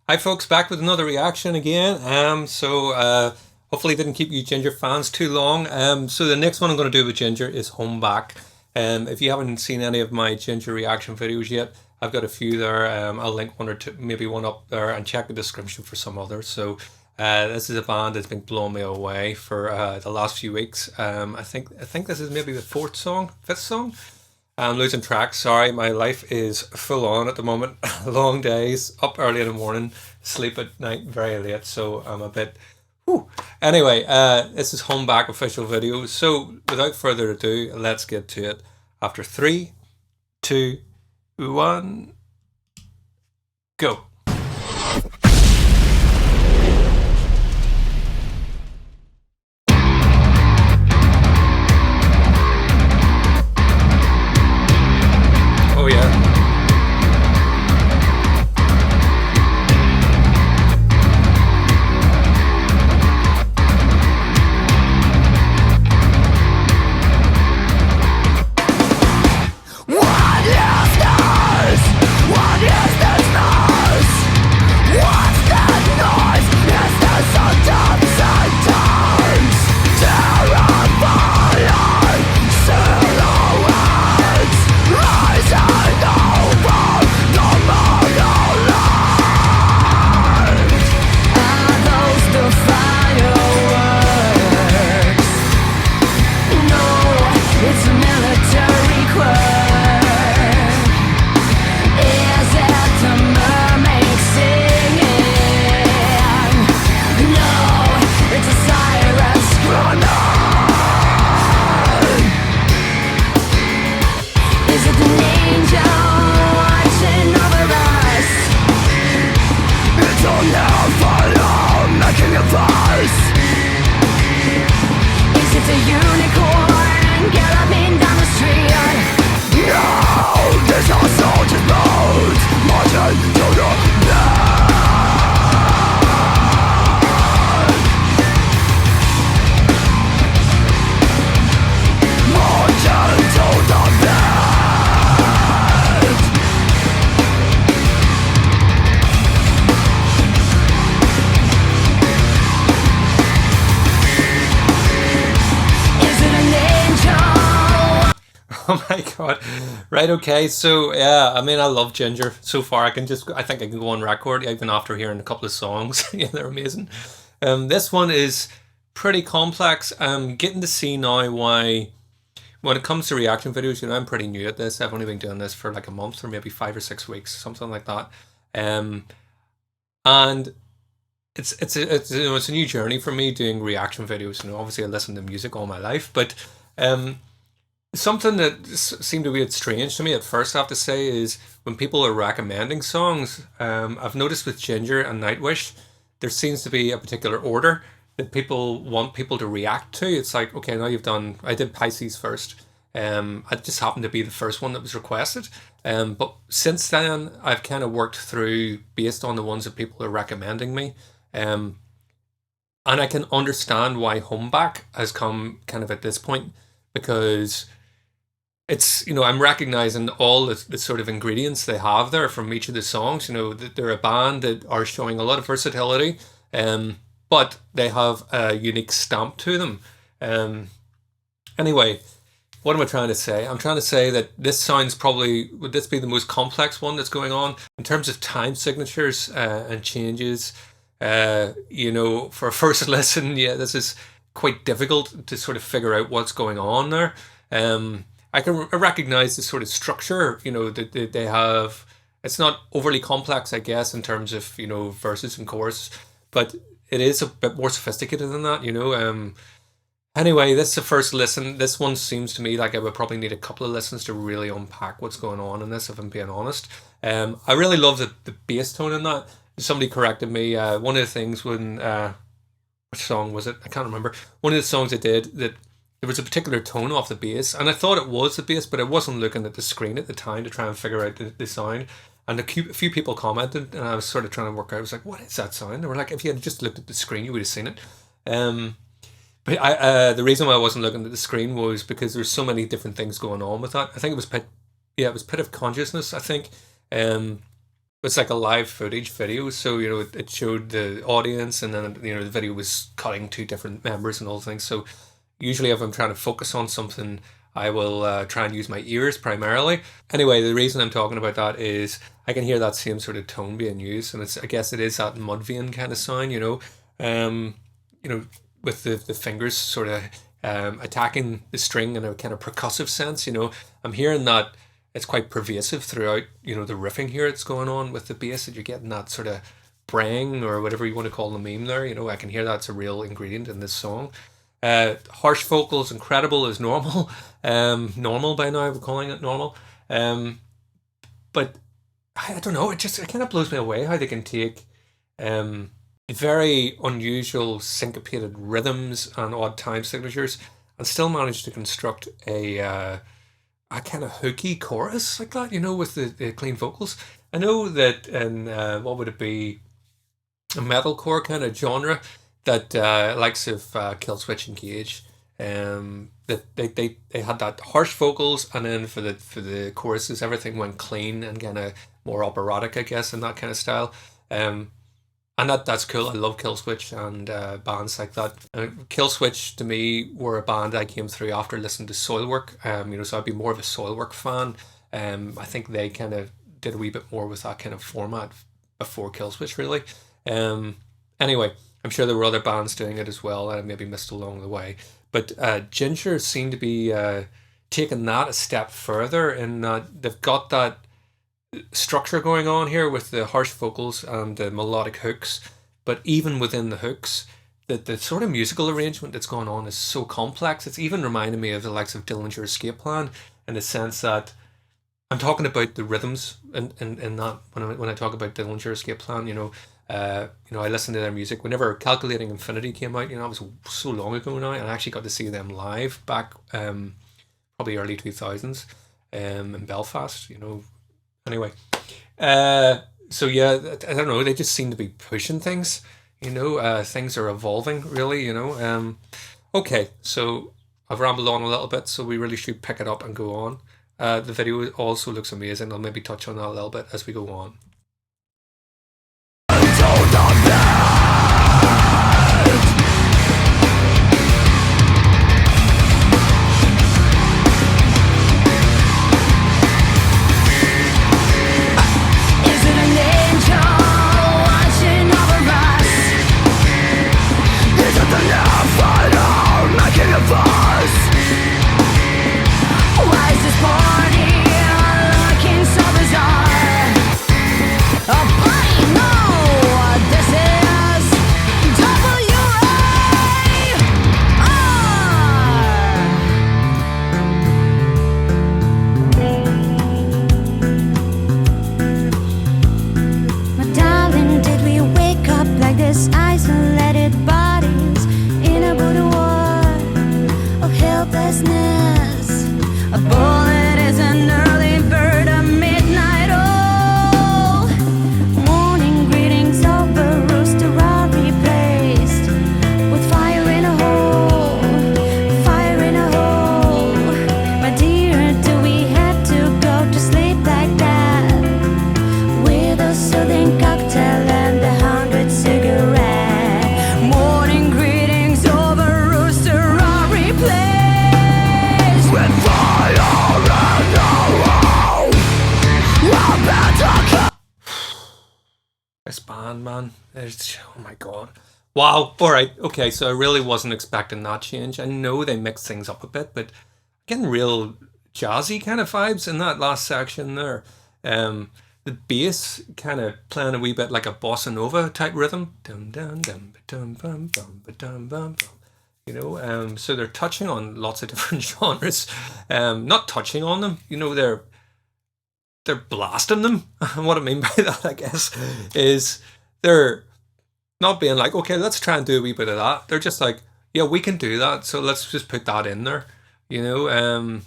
Hi folks, back with another reaction again. Hopefully didn't keep you Ginger fans too long. So the next one I'm going to do with Ginger is Home Back. If you haven't seen any of my Ginger reaction videos yet, I've got a few there. I'll link one or two, maybe one up there, and check the description for some others. This is a band that's been blowing me away for the last few weeks. I think this is maybe the fifth song. I'm losing track. Sorry, my life is full on at the moment. Long days, up early in the morning, sleep at night very late. So I'm a bit. Whew. Anyway, this is Home Back official video. So without further ado, let's get to it. After three, two, one, go. Oh yeah. Oh my god. Right, okay. So yeah, I mean I love Ginger so far. I think I can go on record even after hearing a couple of songs. Yeah, they're amazing. This one is pretty complex. I'm getting to see now why when it comes to reaction videos, I'm pretty new at this. I've only been doing this for like a month or maybe 5 or 6 weeks, something like that. Um and it's a new journey for me doing reaction videos. Obviously I listen to music all my life, but um something that seemed a bit strange to me at first, I have to say, is when people are recommending songs. I've noticed with Ginger and Nightwish, there seems to be a particular order that people want people to react to. It's like, okay, now you've done. I did Pisces first. I just happened to be the first one that was requested. But since then, I've kind of worked through based on the ones that people are recommending me. Um, and I can understand why Homeback has come kind of at this point because I'm recognizing all the sort of ingredients they have there from each of the songs. That they're a band that are showing a lot of versatility, but they have a unique stamp to them. Um, anyway, what am I trying to say? I'm trying to say that this sounds probably, would this be the most complex one that's going on in terms of time signatures and changes? For a first listen, yeah, this is quite difficult to sort of figure out what's going on there. I can recognize the sort of structure, that they have. It's not overly complex, I guess, in terms of, verses and chorus, but it is a bit more sophisticated than that. Anyway, this is the first listen. This one seems to me like I would probably need a couple of listens to really unpack what's going on in this, if I'm being honest. I really love the bass tone in that. Somebody corrected me. One of the things when which song was it? I can't remember. One of the songs I did that there was a particular tone off the bass, and I thought it was the bass, but I wasn't looking at the screen at the time to try and figure out the sound. And a few people commented, and I was sort of trying to work out. I was like, "What is that sound?" They were like, "If you had just looked at the screen, you would have seen it." Um, but the reason why I wasn't looking at the screen was because there's so many different things going on with that. I think it was pit of consciousness. I think. Um, It's like a live footage video, so it showed the audience, and then the video was cutting to different members and all things. So usually, if I'm trying to focus on something, I will try and use my ears primarily. Anyway, the reason I'm talking about that is I can hear that same sort of tone being used, and I guess it is that Mudvayne kind of sound, um, with the fingers sort of attacking the string in a kind of percussive sense. I'm hearing that it's quite pervasive throughout, the riffing here it's going on with the bass, that you're getting that sort of brang or whatever you want to call the meme there. I can hear that's a real ingredient in this song. Harsh vocals, incredible as normal. Normal by now, we're calling it normal. But I don't know, it kind of blows me away how they can take very unusual syncopated rhythms and odd time signatures and still manage to construct a kind of hooky chorus like that, with the clean vocals. I know that in what would it be, a metalcore kind of genre, that likes of Killswitch and Cage, that they had that harsh vocals, and then for the choruses everything went clean and kind of more operatic, I guess, in that kind of style. And that's cool. I love Killswitch and bands like that. Killswitch to me were a band I came through after listening to Soilwork. So I'd be more of a Soilwork fan. I think they kind of did a wee bit more with that kind of format before Killswitch, really. Anyway, I'm sure there were other bands doing it as well that I maybe missed along the way. But JINJER seem to be taking that a step further in that they've got that structure going on here with the harsh vocals and the melodic hooks, but even within the hooks, the sort of musical arrangement that's going on is so complex. It's even reminding me of the likes of Dillinger Escape Plan, in the sense that I'm talking about the rhythms and that when I talk about Dillinger Escape Plan, I listened to their music whenever Calculating Infinity came out. It was so long ago now, and I actually got to see them live back probably early 2000s in Belfast. Anyway, so yeah, I don't know. They just seem to be pushing things. Things are evolving, really. Okay, so I've rambled on a little bit, so we really should pick it up and go on. The video also looks amazing. I'll maybe touch on that a little bit as we go on. This band, man, oh my god. Wow, alright, okay, so I really wasn't expecting that change. I know they mixed things up a bit, but getting real jazzy kind of vibes in that last section there. The bass kind of playing a wee bit like a bossa nova type rhythm. Dum dum dum dum bum bum dum bum bum. So they're touching on lots of different genres. Not touching on them, they're blasting them. What I mean by that, I guess, is they're not being like, okay, let's try and do a wee bit of that. They're just like, yeah, we can do that, so let's just put that in there. In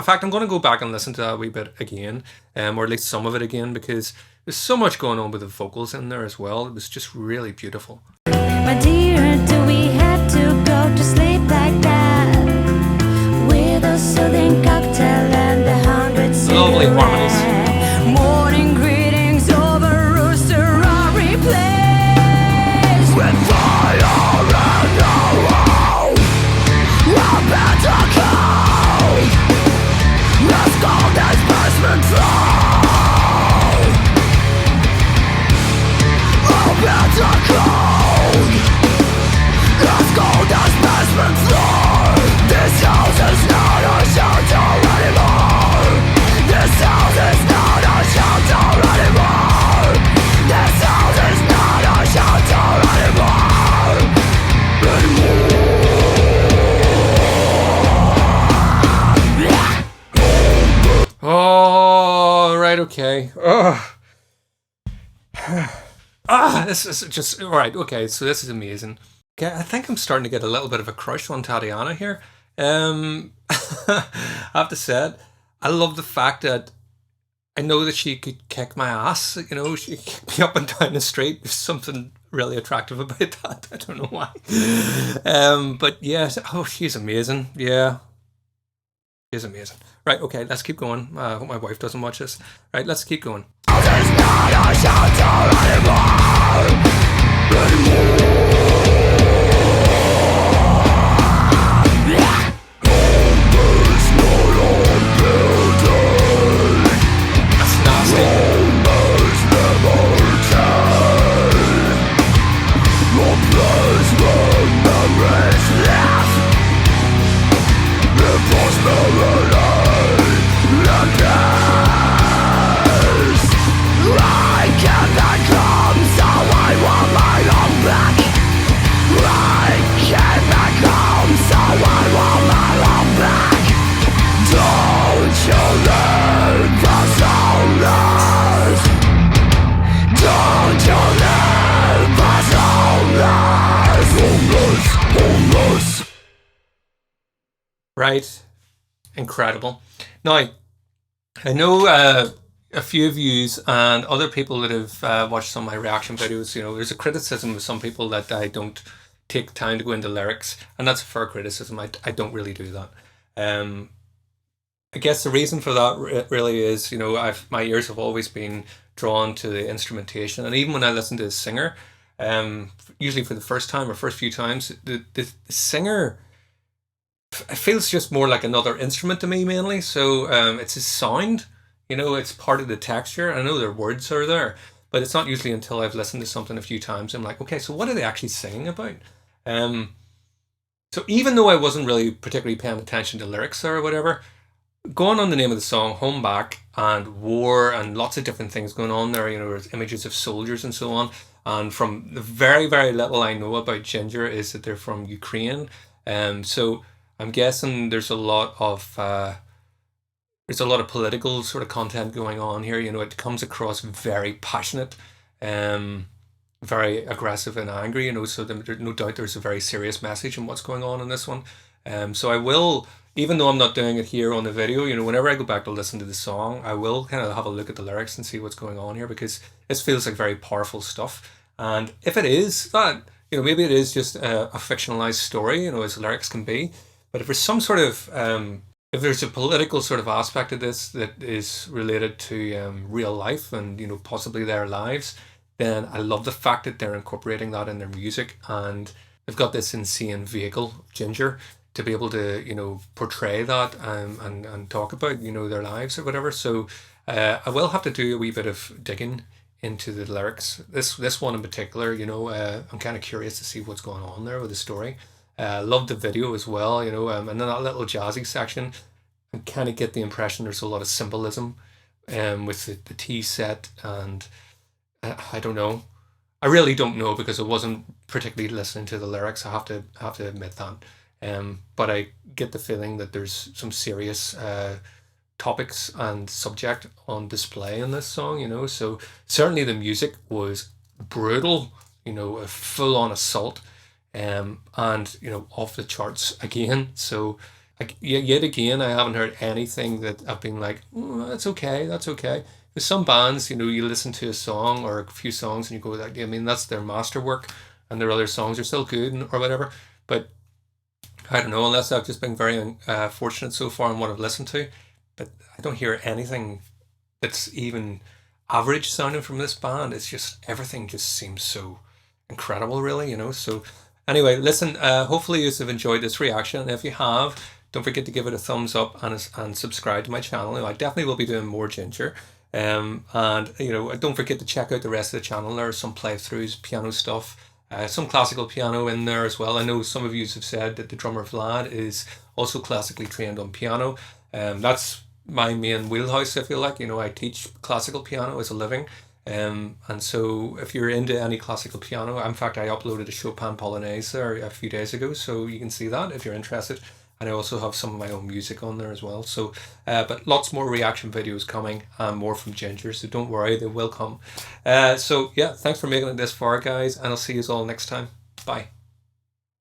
fact, I'm going to go back and listen to that a wee bit again, or at least some of it again, because there's so much going on with the vocals in there as well. It was just really beautiful. My dear, do we have to go to sleep like that? With a soothing cocktail and 100 lovely harmonies. okay. This is just all right. Okay, so this is amazing. Okay, I think I'm starting to get a little bit of a crush on Tatiana here. I have to say it. I love the fact that I know that she could kick my ass. You know, she could kick me up and down the street. There's something really attractive about that. I don't know why. But yes, oh, she's amazing. Yeah, she's amazing. Right, okay, let's keep going. I hope my wife doesn't watch this. Right, let's keep going. That's nasty. Right, incredible. Now, I know a few of yous and other people that have watched some of my reaction videos, you know, there's a criticism of some people that I don't take time to go into lyrics, and that's a fair criticism. I don't really do that. Um, I guess the reason for that really is, you know, my ears have always been drawn to the instrumentation, and even when I listen to a singer, usually for the first time or first few times, the singer, it feels just more like another instrument to me mainly. So it's his sound, you know, it's part of the texture. I know their words are there, but it's not usually until I've listened to something a few times I'm like, okay, so what are they actually singing about? Um, so even though I wasn't really particularly paying attention to lyrics or whatever, going on the name of the song, Home Back, and war and lots of different things going on there, you know, there's images of soldiers and so on. And from the very, very little I know about Ginger is that they're from Ukraine. So I'm guessing there's a lot of political sort of content going on here. You know, it comes across very passionate, um, very aggressive and angry. You know, so there's no doubt there's a very serious message in what's going on in this one. So I will, even though I'm not doing it here on the video, you know, whenever I go back to listen to the song, I will kind of have a look at the lyrics and see what's going on here, because this feels like very powerful stuff. And if it is that, you know, maybe it is just a fictionalized story, you know, as lyrics can be. But if there's some sort of if there's a political sort of aspect of this that is related to real life and, you know, possibly their lives, then I love the fact that they're incorporating that in their music, and they've got this insane vehicle, Ginger, to be able to, you know, portray that and talk about, you know, their lives or whatever. So I will have to do a wee bit of digging into the lyrics. This one in particular, you know, I'm kind of curious to see what's going on there with the story. Loved the video as well, you know, and then that little jazzy section, I kind of get the impression there's a lot of symbolism with the tea set, and I don't know. I really don't know, because I wasn't particularly listening to the lyrics. I have to admit that. But I get the feeling that there's some serious topics and subject on display in this song, you know. So certainly the music was brutal, you know, a full on assault, and you know, off the charts again. So yet again, I haven't heard anything that I've been like, "Mm, that's okay, that's okay." With some bands, you know, you listen to a song or a few songs and you go, like, I mean, that's their masterwork, and their other songs are still good or whatever. But I don't know, unless I've just been very fortunate so far in what I've listened to. But I don't hear anything that's even average sounding from this band. It's just, everything just seems so incredible, really, you know. So anyway, listen, hopefully you have enjoyed this reaction. And if you have, don't forget to give it a thumbs up and subscribe to my channel. I definitely will be doing more Ginger. And you know, don't forget to check out the rest of the channel. There are some playthroughs, piano stuff, some classical piano in there as well. I know some of you have said that the drummer Vlad is also classically trained on piano. That's my main wheelhouse, if you like. You know, I teach classical piano as a living. And so if you're into any classical piano, in fact, I uploaded a Chopin Polonaise there a few days ago, so you can see that if you're interested. and I also have some of my own music on there as well. So, but lots more reaction videos coming, and more from Ginger. So don't worry, they will come. So yeah, thanks for making it this far, guys, and I'll see you all next time. Bye.